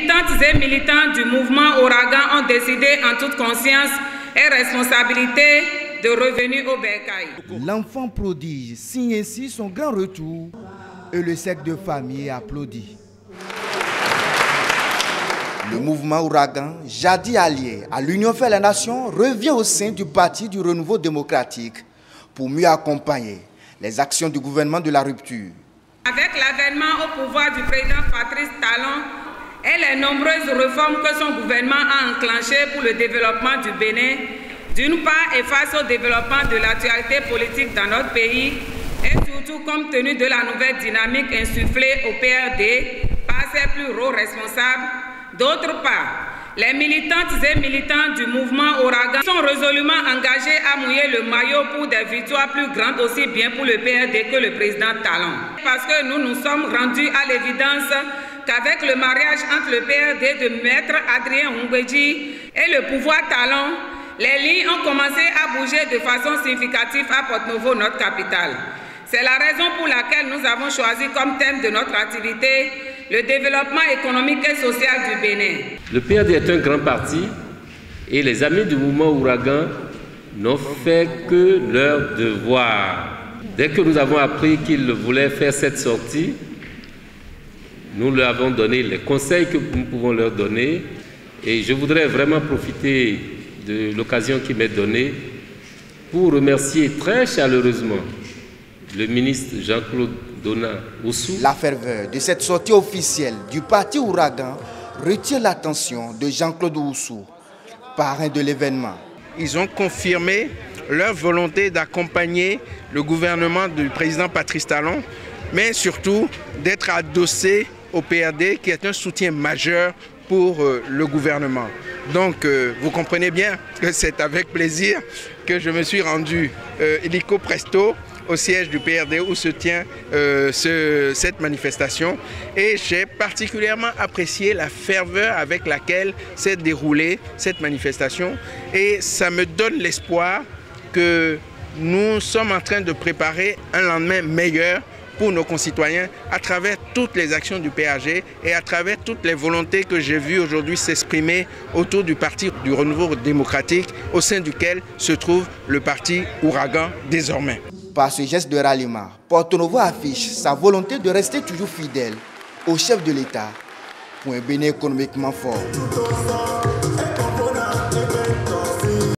Militantes et militants du mouvement Ouragan ont décidé en toute conscience et responsabilité de revenir au bercail. L'enfant prodige signe ainsi son grand retour et le cercle de famille applaudit. Le mouvement Ouragan, jadis allié à l'Union fait la nation, revient au sein du Parti du renouveau démocratique pour mieux accompagner les actions du gouvernement de la rupture. Avec l'avènement au pouvoir du président Patrice Talon et les nombreuses réformes que son gouvernement a enclenchées pour le développement du Bénin, d'une part et face au développement de l'actualité politique dans notre pays, et surtout compte tenu de la nouvelle dynamique insufflée au PRD par ses plus hauts responsables, d'autre part, les militantes et militants du mouvement Ouragan sont résolument engagés à mouiller le maillot pour des victoires plus grandes aussi bien pour le PRD que le président Talon. Parce que nous nous sommes rendus à l'évidence qu'avec le mariage entre le PRD de Maître Adrien Ngwedji et le pouvoir Talon, les lignes ont commencé à bouger de façon significative à Porto-Novo, notre capitale. C'est la raison pour laquelle nous avons choisi comme thème de notre activité le développement économique et social du Bénin. Le PRD est un grand parti et les amis du mouvement Ouragan n'ont fait que leur devoir. Dès que nous avons appris qu'ils voulaient faire cette sortie, nous leur avons donné les conseils que nous pouvons leur donner et je voudrais vraiment profiter de l'occasion qui m'est donnée pour remercier très chaleureusement le ministre Jean-Claude Dona Oussou. La ferveur de cette sortie officielle du parti Ouragan retient l'attention de Jean-Claude Oussou, parrain de l'événement. Ils ont confirmé leur volonté d'accompagner le gouvernement du président Patrice Talon, mais surtout d'être adossés au PRD qui est un soutien majeur pour le gouvernement. Donc vous comprenez bien que c'est avec plaisir que je me suis rendu illico presto au siège du PRD où se tient cette manifestation et j'ai particulièrement apprécié la ferveur avec laquelle s'est déroulée cette manifestation et ça me donne l'espoir que nous sommes en train de préparer un lendemain meilleur pour nos concitoyens à travers toutes les actions du PAG et à travers toutes les volontés que j'ai vues aujourd'hui s'exprimer autour du Parti du renouveau démocratique au sein duquel se trouve le parti Ouragan désormais. Par ce geste de ralliement, Porto-Novo affiche sa volonté de rester toujours fidèle au chef de l'État pour un Bénin économiquement fort.